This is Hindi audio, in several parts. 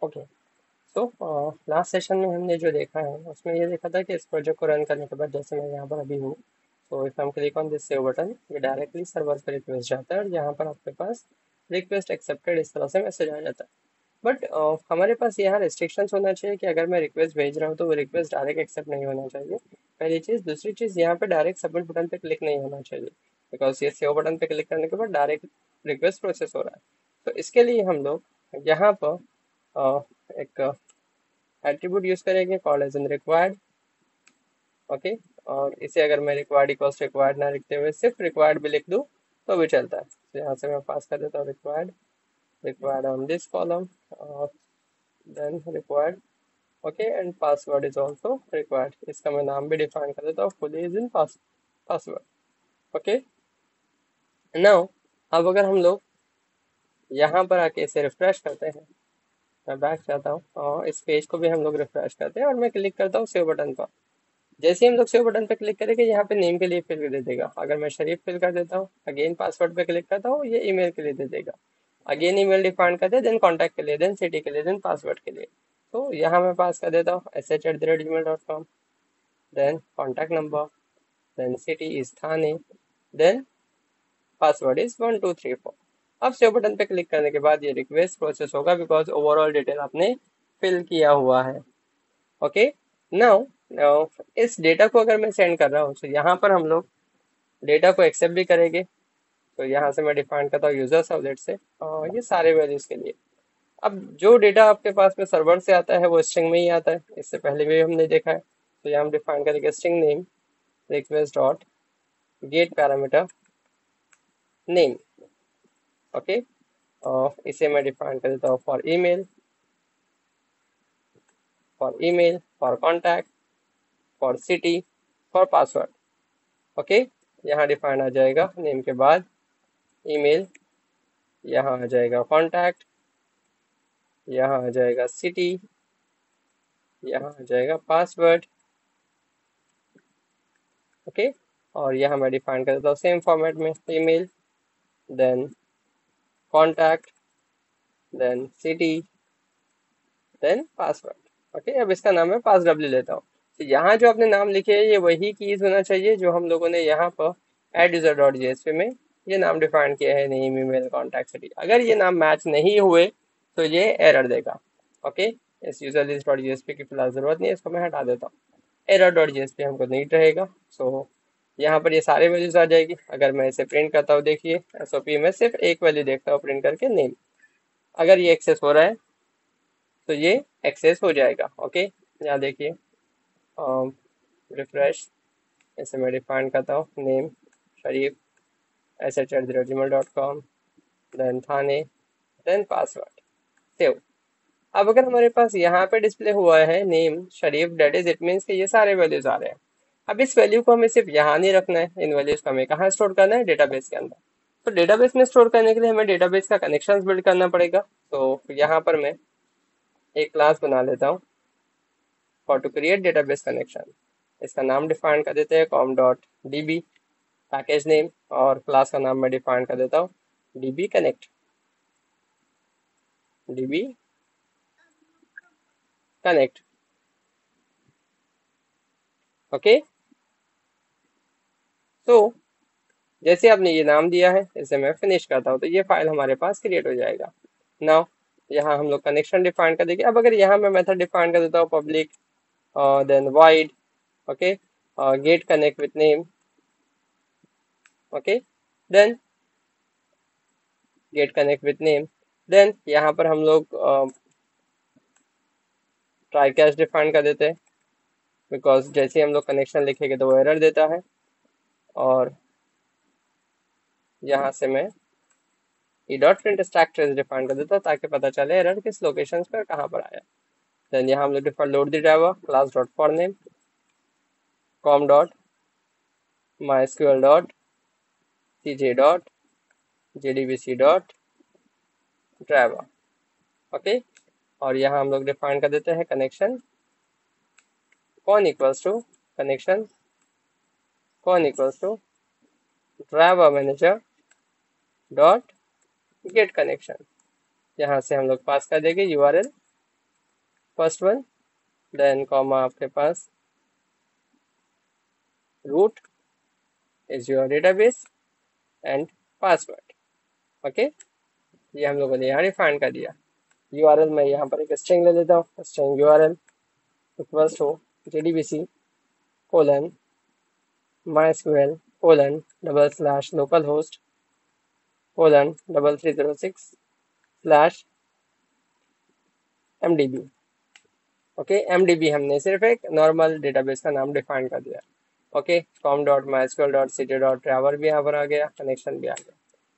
ओके, तो लास्ट सेशन में हमने जो देखा है उसमें ये देखा था कि इस प्रोजेक्ट को रन करने के बाद जैसे मैं यहाँ पर अभी हूँ, तो इफ हम click on this save button, ये डायरेक्टली सर्वर पर रिक्वेस्ट जाता है और यहाँ पर आपके पास रिक्वेस्ट एक्सेप्टेड इस तरह से मैसेज आ जाता है। बट हमारे पास यहाँ रिस्ट्रिक्शंस होना चाहिए कि अगर मैं रिक्वेस्ट भेज रहा हूँ तो वो रिक्वेस्ट डायरेक्ट एक्सेप्ट नहीं होना चाहिए, पहली चीज़। दूसरी चीज़, यहाँ पे डायरेक्ट सबमिट बटन पे क्लिक नहीं होना चाहिए, बिकॉज ये सेव बटन पे क्लिक करने के बाद डायरेक्ट रिक्वेस्ट प्रोसेस हो रहा है। तो इसके लिए हम लोग यहाँ पर एक एट्रीब्यूट यूज करेंगे called as in required. Okay, और इसे अगर मैं रिक्वायर्ड इक्वल्स रिक्वायर्ड ना लिखते हुए सिर्फ रिक्वायर्ड भी लिख दूँ तो भी चलता है। तो यहाँ से मैं पास कर देता हूँ required, required on this column, then required. Okay, and password is also required. इसका मैं नाम भी डिफाइन कर देता हूँ, fully is in password. Okay, now अब अगर हम लोग यहाँ पर आके इसे रिफ्रेश करते हैं, मैं बैक जाता हूँ और इस पेज को भी हम लोग रिफ्रेश करते हैं और मैं क्लिक करता हूँ सेव बटन पर। जैसे ही हम लोग सेव बटन पे क्लिक करेंगे यहाँ पे नेम के लिए फिल दे देगा। अगर मैं शरीफ फिल कर देता हूँ, अगेन पासवर्ड पे क्लिक करता हूँ, ये ईमेल के लिए दे देगा। अगेन ईमेल डिफाइन करते हैं, देन कॉन्टैक्ट के लिए, देन सिटी के लिए, देन पासवर्ड के लिए। तो यहाँ मैं पास कर देता हूँ sh@gmail.com, then contact number, then city is Thane, then password is 1234। अब सेव बटन पे क्लिक करने के बाद ये रिक्वेस्ट प्रोसेस होगा बिकॉज ओवरऑल डिटेल आपने फिल किया हुआ है। ओके, नाउ इस डेटा को अगर मैं सेंड कर रहा हूँ तो यहाँ पर हम लोग डेटा को एक्सेप्ट भी करेंगे। तो यहाँ से मैं डिफाइन करता हूँ यूजर सबलेट से, और ये सारे वैल्यूज के लिए। अब जो डेटा आपके पास में सर्वर से आता है वो स्ट्रिंग में ही आता है, इससे पहले भी हमने देखा है। तो यहाँ हम डिफाइन करेंगे string name request dot gate parameter name. Okay, और इसे मैं डिफाइन कर देता हूँ for email, for contact, for city, for password. Okay, यहाँ डिफाइन आ जाएगा नेम के बाद ईमेल, यहाँ आ जाएगा कॉन्टैक्ट, यहाँ आ जाएगा सिटी, यहाँ आ जाएगा पासवर्ड। ओके, और यहाँ मैं डिफाइन कर देता हूँ सेम फॉर्मेट में email, then contact, then city, then password. Okay, अब इसका नाम मैं पास डब्ल्यू लेता हूँ। तो यहाँ जो आपने नाम लिखे है ये वही कीज होना चाहिए जो हम लोगों ने यहाँ पर एड यूजर डॉट जेएसपी में ये नाम डिफाइन किया है, नेम ईमेल कॉन्टैक्ट सिटी। अगर ये नाम मैच नहीं हुए तो ये एरर देगा। ओके, इस यूजर लिस्ट डॉट जेएसपी की फिलहाल जरूरत नहीं है, इसको मैं हटा देता हूँ। एरर डॉट जेएसपी हमको नीड रहेगा। सो यहाँ पर ये सारे वैल्यूज आ जाएगी। अगर मैं इसे प्रिंट करता हूँ, देखिए एसओपी में सिर्फ एक वैल्यू देखता हूँ प्रिंट करके, नेम। अगर ये एक्सेस हो रहा है तो ये एक्सेस हो जाएगा। ओके, यहाँ देखिए रिफ्रेश, इसे मैं डिफाइन करता हूँ name Sharif sh@gmail.com, then Thane, then password, save. अब अगर हमारे पास यहाँ पे डिस्प्ले हुआ है name Sharif, date is it means कि ये सारे वैल्यूज आ रहे हैं। अब इस वैल्यू को हमें सिर्फ यहाँ नहीं रखना है, इन वैल्यूज को हमें कहाँ स्टोर करना है, डेटाबेस के अंदर। तो डेटाबेस में स्टोर करने के लिए हमें डेटाबेस का कनेक्शन बिल्ड करना पड़ेगा। तो यहाँ पर मैं एक क्लास बना लेता हूँ for to create database connection. इसका नाम डिफाइन कर देते हैं com.db पैकेज नेम, और क्लास का नाम मैं डिफाइन कर देता हूँ db कनेक्ट। ओके, तो जैसे आपने ये नाम दिया है इसे मैं फिनिश करता हूँ तो ये फाइल हमारे पास क्रिएट हो जाएगा। नाउ यहाँ हम लोग कनेक्शन डिफाइन कर देंगे। अब अगर यहाँ मैं मेथड डिफाइन कर देता हूँ public, then void, okay, get connect with name, okay, then get connect with name, then यहाँ पर हम लोग ट्राई कैच डिफाइन कर देते हैं, बिकॉज जैसे हम लोग कनेक्शन लिखेंगे तो वो एरर देता है। और यहाँ से मैं E dot print stack trace define कर देता हूँ ताकि पता चले एरर किस लोकेशन पर कहाँ पर आया। देन यहाँ हम लोग default load the driver class dot for name com dot mysql dot cj dot jdbc dot driver. Okay, और यहाँ हम लोग डिफाइन कर देते हैं connection con equals to connection con equals to driver manager dot get connection. यहाँ से हम लोग पास कर देंगे URL first one, then comma आपके पास root is your database and password. Okay, ये हम लोगों ने यहाँ डिफाइन कर दिया। यूआरएल मैं यहाँ पर एक स्ट्रिंग ले लेता हूँ, string URL equals to JDBC colon MySQL colon /localhost colon 3306 MDB। Okay, MDB हमने सिर्फ एक नॉर्मल डेटाबेस का नाम डिफाइन कर दिया। ओके, com.mysql.cd.traver भी यहाँ पर आ गया, कनेक्शन भी आ गया।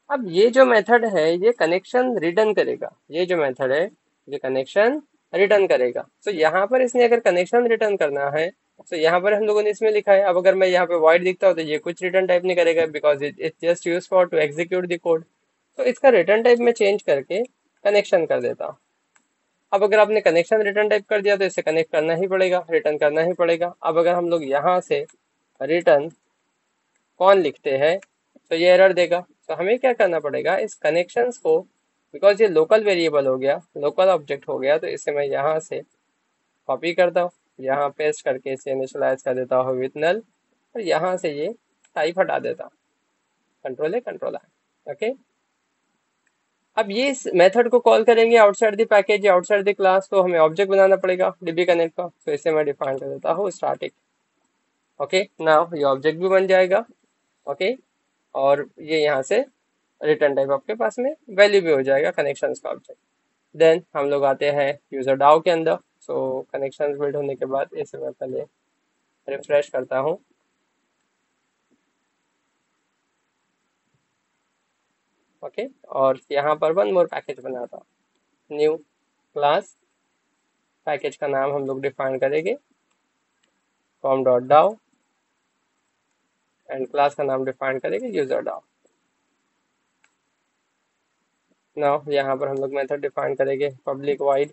अब ये जो मेथड है ये कनेक्शन रिटर्न करेगा, ये जो मेथड है ये कनेक्शन रिटर्न करेगा। तो यहाँ पर इसने अगर कनेक्शन रिटर्न करना है तो यहाँ पर हम लोगों ने इसमें लिखा है। अब अगर मैं यहाँ पे void दिखता हूँ तो ये कुछ रिटर्न टाइप नहीं करेगा, because it just use for to execute the code. तो इसका रिटर्न टाइप में चेंज करके कनेक्शन कर देता हूँ। अब अगर आपने कनेक्शन रिटर्न टाइप कर दिया तो इसे कनेक्ट करना ही पड़ेगा, रिटर्न करना ही पड़ेगा। अब अगर हम लोग यहाँ से रिटर्न कौन लिखते हैं तो ये एरर देगा। तो हमें क्या करना पड़ेगा, इस कनेक्शंस को, बिकॉज ये लोकल वेरिएबल हो गया, लोकल ऑब्जेक्ट हो गया, तो इसे मैं यहाँ से कॉपी करता हूँ, यहाँ पेस्ट करके इसे इनिशियलाइज कर देता हूँ विथ नल, और यहाँ से ये टाइप हटा देता हूँ, कंट्रोल है कंट्रोल है। ओके, अब ये इस मेथड को कॉल करेंगे आउटसाइड द पैकेज या आउटसाइड द क्लास, तो हमें ऑब्जेक्ट बनाना पड़ेगा DB कनेक्ट का। तो इसे मैं डिफाइन कर देता हूँ स्टैटिक। ओके, नाउ ये ऑब्जेक्ट भी बन जाएगा। ओके, और ये यहाँ से रिटर्न टाइप आपके पास में वैल्यू भी हो जाएगा कनेक्शंस का ऑब्जेक्ट। देन हम लोग आते हैं यूजर डाउ के अंदर। सो कनेक्शंस बिल्ड होने के बाद इसे मैं पहले रिफ्रेश करता हूँ। ओके, और यहाँ पर वन मोर पैकेज बनाता हूँ, न्यू क्लास। पैकेज का नाम हम लोग डिफाइन करेंगे com.dao एंड क्लास का नाम डिफाइन करेंगे यूजर डाउ। नाउ यहाँ पर हम लोग मेथड डिफाइन करेंगे public void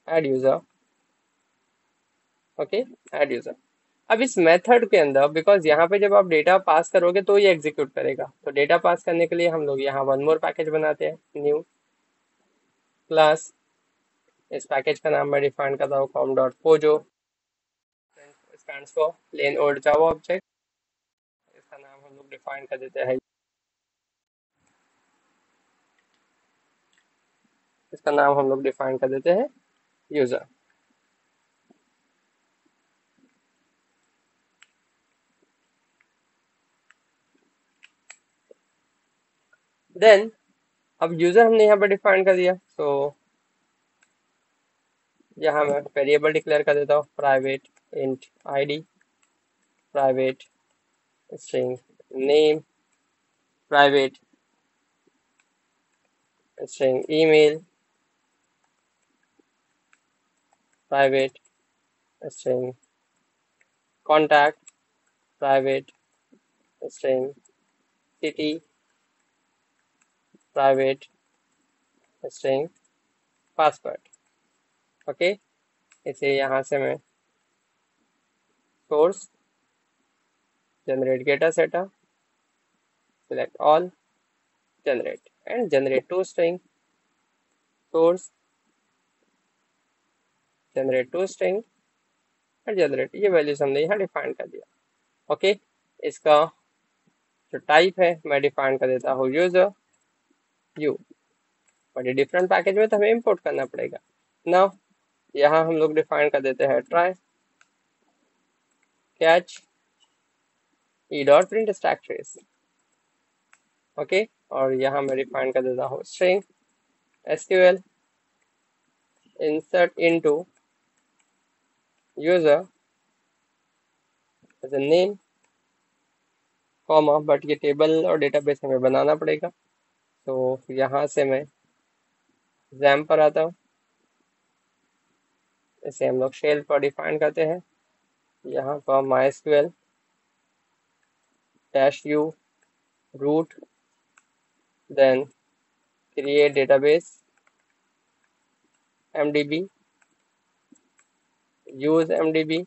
add user. Okay, add user. अब इस मेथड के अंदर, बिकॉज यहाँ पे जब आप डेटा पास करोगे तो ये एग्जीक्यूट करेगा, तो डेटा पास करने के लिए हम लोग यहाँ वन मोर पैकेज बनाते हैं, न्यू क्लास। इस पैकेज का नाम मैं डिफाइन करता हूँ com.pojo, stands for plain old Java object. इसका नाम हम लोग डिफाइन कर देते हैं, इसका नाम हम लोग डिफाइन कर देते हैं यूजर। देन अब यूजर हमने यहाँ पर डिफाइन कर दिया, तो यहाँ मैं वेरिएबल डिक्लेयर कर देता हूँ private int ID, private string name, private string email, private string contact, private string city, private string password. Okay, इसे यहाँ से मैं source generate data setup, select all, generate and generate to string, source generate to string और जनरेट, ये वैल्यूज हमने यहाँ डिफाइन कर दिया। ओके, इसका जो टाइप है मैं डिफाइन कर देता हूँ यूजर यू, बट ये डिफरेंट पैकेज में तो हमें इंपोर्ट करना पड़ेगा। नाउ यहाँ हम लोग डिफाइन कर देते हैं try catch E dot print stack trace. Okay, और यहाँ मैं डिफाइन कर देता हूँ string SQL insert into user as a name, comma, but ये टेबल और डेटाबेस हमें बनाना पड़ेगा। तो यहाँ से मैं XAMPP पर आता हूँ, इसे हम लोग शेल पर डिफाइन करते हैं। यहाँ पर MySQL -u root, then create database MDB, use MDB,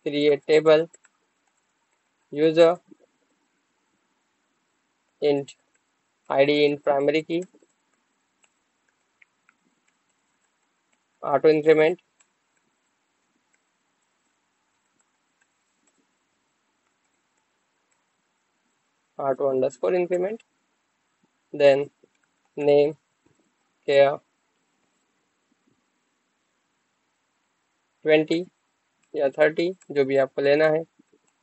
create table user int ID in primary key, auto increment, auto underscore increment, then name क्या 20 या 30 जो भी आपको लेना है,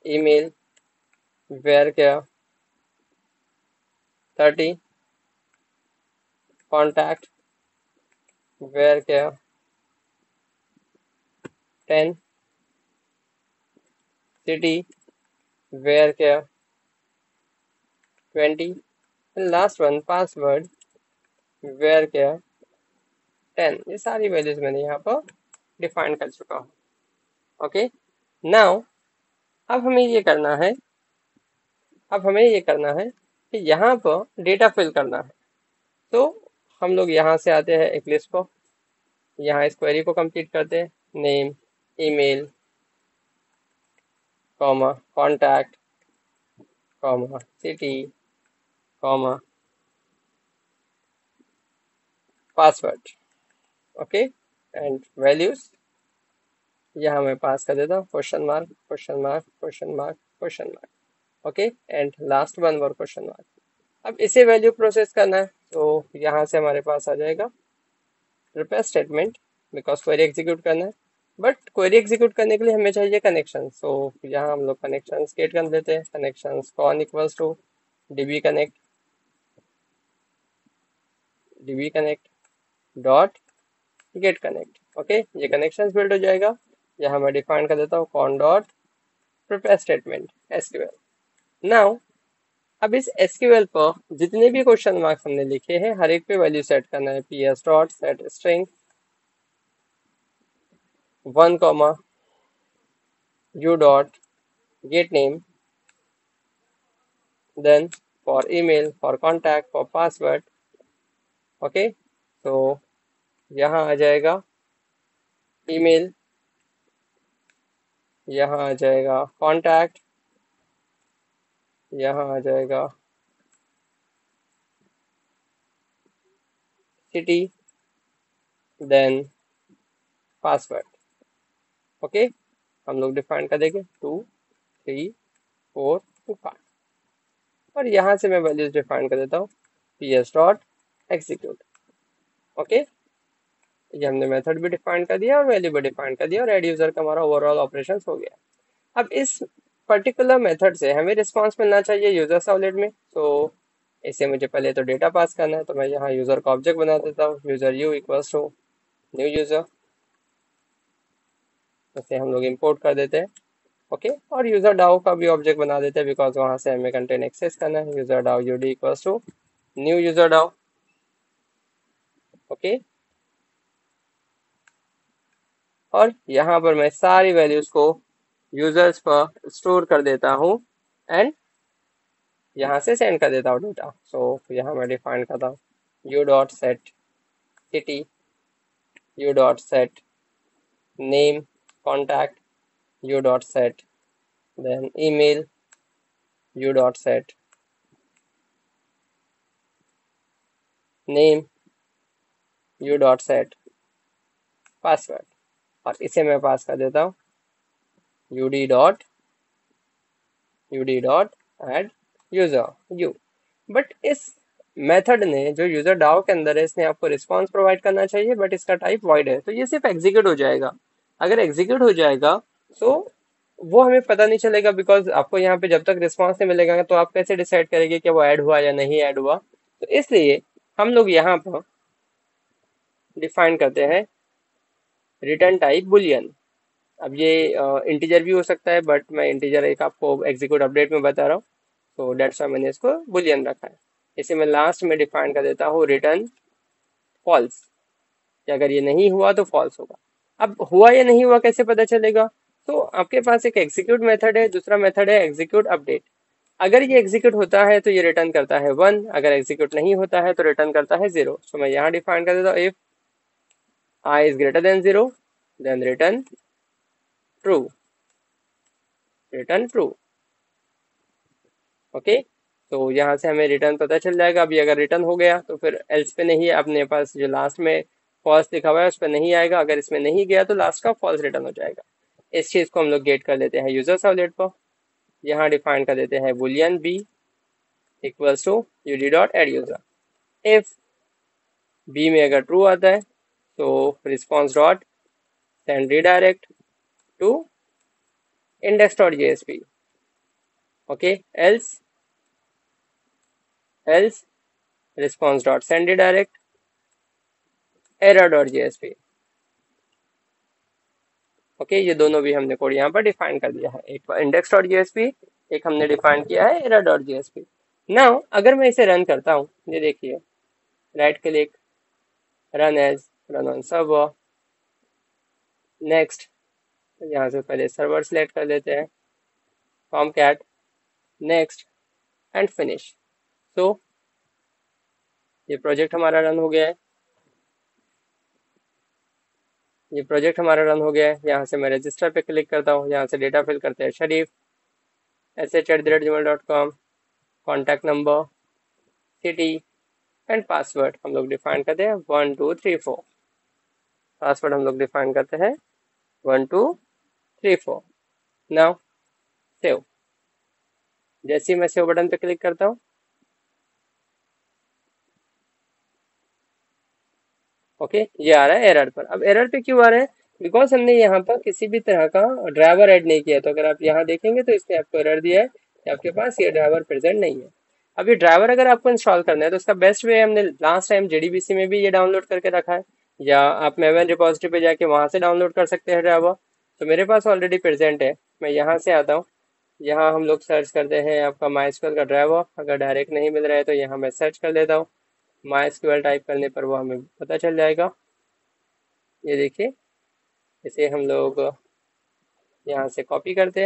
ईमेल वेयर क्या 30, कॉन्टैक्ट वेयर क्या 10, सिटी वेयर क्या 20, लास्ट वन पासवर्ड वेयर क्या 10। ये सारी वैल्यूज मैंने यहाँ पर डिफाइन कर चुका हूँ। ओके, नाउ अब हमें ये करना है, कि यहाँ पर डेटा फिल करना है। तो हम लोग यहाँ से आते हैं इक्लिप्स को, यहाँ इस क्वेरी को कंप्लीट करते हैं, name email comma contact comma city comma password. Okay, and values यहाँ मैं पास कर देता हूँ question mark question mark question mark question mark. Okay, and last one और क्वेश्चन मार्क। अब इसे वैल्यू प्रोसेस करना है, तो यहाँ से हमारे पास आ जाएगा prepare statement, because query execute करना है। बट क्वेरी एग्जीक्यूट करने के लिए हमें चाहिए कनेक्शन, सो यहाँ हम लोग कनेक्शन क्रिएट कर देते हैं। Connection con equals to db connect dot get connect. Okay, ये कनेक्शन बिल्ड हो जाएगा। यहाँ मैं डिफाइन कर देता हूँ con dot prepare statement SQL. Now अब इस एसक्यूएल पर जितने भी क्वेश्चन मार्क्स हमने लिखे हैं हर एक पे वैल्यू सेट करना है। ps dot set string 1 comma u dot get name, then for email for contact for password. Okay, तो यहाँ आ जाएगा ईमेल, यहाँ आ जाएगा कॉन्टैक्ट, यहाँ आ जाएगा सिटी, देन पासवर्ड। ओके, हम लोग डिफाइन कर देंगे 2 3 4 5, और यहाँ से मैं वैल्यूज डिफाइन कर देता हूँ ps डॉट एग्जीक्यूट। ओके, ये हमने मेथड भी डिफाइन कर दिया और वैल्यू भी डिफाइन कर दिया, और एड यूजर का हमारा ओवरऑल ऑपरेशन हो गया। अब इस पर्टिकुलर मेथड से हमें रिस्पांस मिलना चाहिए यूजर सर्वलेट में। तो इसे मुझे पहले तो डेटा पास करना है, तो मैं यहाँ यूजर का ऑब्जेक्ट बना देता हूँ, user u equals to new user, इसे हम लोग इंपोर्ट कर देते हैं। ओके, और यूजर डाउ का भी ऑब्जेक्ट बना देते हैं, बिकॉज वहां से हमें कंटेंट एक्सेस करना है। User DAO UD equals to new user DAO. Okay, और यहाँ पर मैं सारी वैल्यूज को यूजर्स पर स्टोर कर देता हूँ एंड यहाँ से सेंड कर देता हूँ डेटा। सो यहाँ मैं डिफाइन करता हूँ u dot set city, u dot set name contact, u dot set then email, u dot set name, u dot set password, और इसे मैं पास कर देता हूँ ud dot add user u. But इस मेथड ने जो यूजर डाउ के अंदर है इसने आपको रिस्पांस प्रोवाइड करना चाहिए, बट इसका टाइप वॉइड है, तो ये सिर्फ एग्जीक्यूट हो जाएगा। अगर एग्जीक्यूट हो जाएगा तो वो हमें पता नहीं चलेगा, बिकॉज आपको यहाँ पे जब तक रिस्पांस नहीं मिलेगा तो आप कैसे डिसाइड करेंगे कि वो ऐड हुआ या नहीं ऐड हुआ। तो इसलिए हम लोग यहाँ पर डिफाइन करते हैं रिटर्न टाइप बुलियन। अब ये इंटीजर भी हो सकता है, बट मैं इंटीजर एक आपको एग्जीक्यूट अपडेट में बता रहा हूँ, तो डेट्स वाई मैंने इसको बुलियन रखा है। इसे मैं लास्ट में डिफाइन कर देता हूँ रिटर्न फॉल्स, कि अगर ये नहीं हुआ तो फॉल्स होगा। अब हुआ या नहीं हुआ कैसे पता चलेगा? तो आपके पास एक एग्जीक्यूट मेथड है, दूसरा मेथड है एग्जीक्यूट अपडेट। अगर ये एग्जीक्यूट होता है तो ये रिटर्न करता है 1, अगर एग्जीक्यूट नहीं होता है तो रिटर्न करता है 0। तो मैं यहाँ डिफाइन कर देता हूँ if I is greater than 0 then return true, return true. Okay, तो यहाँ से हमें रिटर्न पता चल जाएगा। अभी अगर रिटर्न हो गया तो फिर एल्स पे नहीं है, अपने पास जो लास्ट में फॉल्स लिखा हुआ है उस पर नहीं आएगा, अगर इसमें नहीं गया तो लास्ट का फॉल्स रिटर्न हो जाएगा। इस चीज को हम लोग गेट कर लेते हैं यूजर सर्वलेट पर। यहाँ डिफाइन कर देते हैं boolean b equals to ud dot add user. If b में अगर ट्रू आता है तो response dot send redirect to index dot jsp। Okay, else response dot send redirect error dot jsp। Okay, ये दोनों भी हमने कोड यहाँ पर डिफाइन कर दिया है, एक इंडेक्स डॉट jsp, एक हमने डिफाइन किया है error डॉट jsp। नाउ अगर मैं इसे रन करता हूँ, ये देखिए, right click, run as, run on server, next, यहाँ से पहले सर्वर सेलेक्ट कर लेते हैं, tomcat, नेक्स्ट एंड फिनिश। तो ये प्रोजेक्ट हमारा रन हो गया है, ये प्रोजेक्ट हमारा रन हो गया है। यहाँ से मैं रजिस्टर पे क्लिक करता हूँ, यहाँ से डेटा फिल करते हैं Sharif sh@gmail.com, contact number, city and password हम लोग डिफाइन करते हैं 1 2 3 4। पासवर्ड हम लोग डिफाइन करते हैं 1 2 3 4। Now save. जैसे ही मैं सेव बटन पे क्लिक करता हूँ, ओके, ये आ रहा है एरर पर। अब एरर पे क्यों आ रहा है? बिकॉज हमने यहाँ पर किसी भी तरह का ड्राइवर ऐड नहीं किया। तो अगर आप यहाँ देखेंगे तो इसने आपको एरर दिया है कि आपके पास ये ड्राइवर प्रेजेंट नहीं है। अब ये ड्राइवर अगर आपको इंस्टॉल करना है तो उसका बेस्ट वे, हमने लास्ट टाइम जेडीबीसी में भी ये डाउनलोड करके रखा है, या आप मेवन रिपोजिटरी पे जाके वहाँ से डाउनलोड कर सकते हैं ड्राइवर। तो मेरे पास ऑलरेडी प्रेजेंट है, मैं यहाँ से आता हूँ, यहाँ हम लोग सर्च करते हैं आपका MySQL का ड्राइवर। अगर डायरेक्ट नहीं मिल रहा है तो यहाँ मैं सर्च कर लेता हूँ, MySQL टाइप करने पर वो हमें पता चल जाएगा। ये देखिए, इसे हम लोग यहाँ से कॉपी करते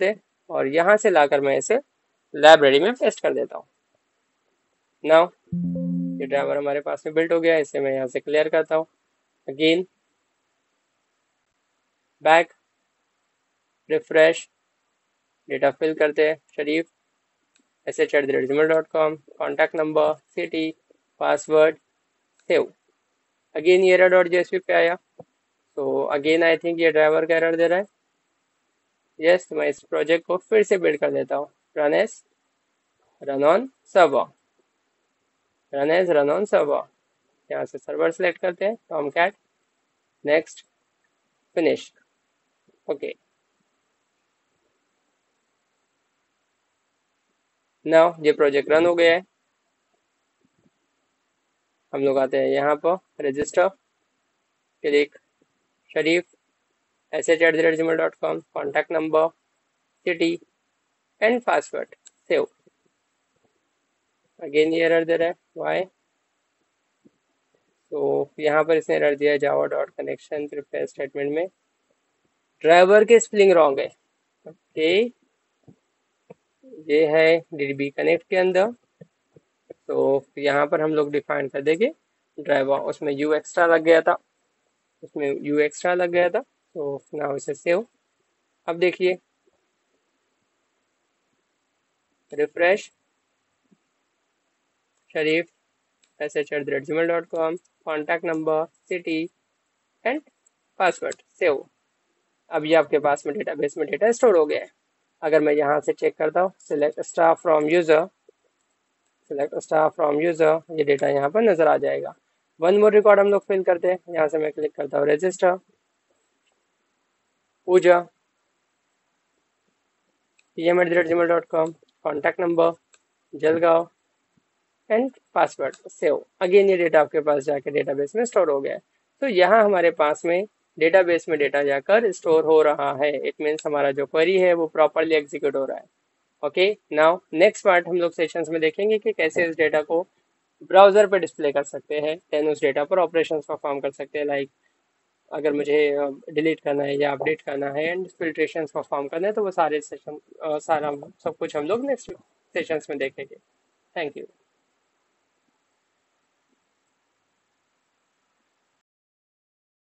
हैं और यहाँ से लाकर मैं इसे लाइब्रेरी में पेस्ट कर देता हूँ। नाउ ये ड्राइवर हमारे पास में बिल्ट हो गया है, इसे मैं यहाँ से क्लियर करता हूँ। Again back, refresh, data fill करते हैं Sharif sh@gmail.com, contact number, city, password, save. Again ये error डॉट jsp पे आया, तो अगेन आई थिंक ये ड्राइवर का एरर दे रहा है। यस, मैं इस प्रोजेक्ट को फिर से बिल्ड कर देता हूँ, run as, run on server, run as, run on server. यहाँ से सर्वर सेलेक्ट करते हैं, tomcat, next, finish. Okay, now ये प्रोजेक्ट रन हो गया है। हम लोग आते हैं यहाँ पर register, click, Sharif sh@gmail.com, contact number, city and password, save. Again ये एरर दे रहा है, वाई? तो यहाँ पर इसने एरर दिया है Java dot connection prepare statement में ड्राइवर के स्पेलिंग रॉन्ग है। ओके, ये है डीबी कनेक्ट के अंदर। तो यहाँ पर हम लोग डिफाइन कर देंगे ड्राइवर, उसमें यू एक्स्ट्रा लग गया था, तो नाउ इसे सेव। अब देखिए, refresh, Sharif sh@gmail.com, contact number, city and password, save. अब ये आपके पास में डेटाबेस में डेटा स्टोर हो गया है। अगर मैं यहाँ से चेक करता हूँ, सिलेक्ट स्टाफ फ्रॉम यूजर, ये डेटा यहाँ पर नजर आ जाएगा। वन मोर रिकॉर्ड हम लोग फिल करते हैं, यहाँ से मैं क्लिक करता हूँ register, Pooja pm@gmail.com, contact number, Jalgaon and password, save. Again ये डेटा आपके पास जाके डेटाबेस में स्टोर हो गया है। तो यहाँ हमारे पास में डेटाबेस में डेटा जाकर स्टोर हो रहा है। इट मीन्स हमारा जो क्वेरी है वो प्रॉपरली एग्जीक्यूट हो रहा है। ओके, नाउ नेक्स्ट पार्ट हम लोग सेशंस में देखेंगे कि कैसे इस डेटा को ब्राउजर पर डिस्प्ले कर सकते हैं, देन उस डेटा पर ऑपरेशंस परफॉर्म कर सकते हैं। लाइक अगर मुझे डिलीट करना है या अपडेट करना है एंड फिल्ट्रेशंस परफॉर्म करना है, तो वो सारे सेशन सारा सब कुछ हम लोग नेक्स्ट सेशंस में देखेंगे। Thank you.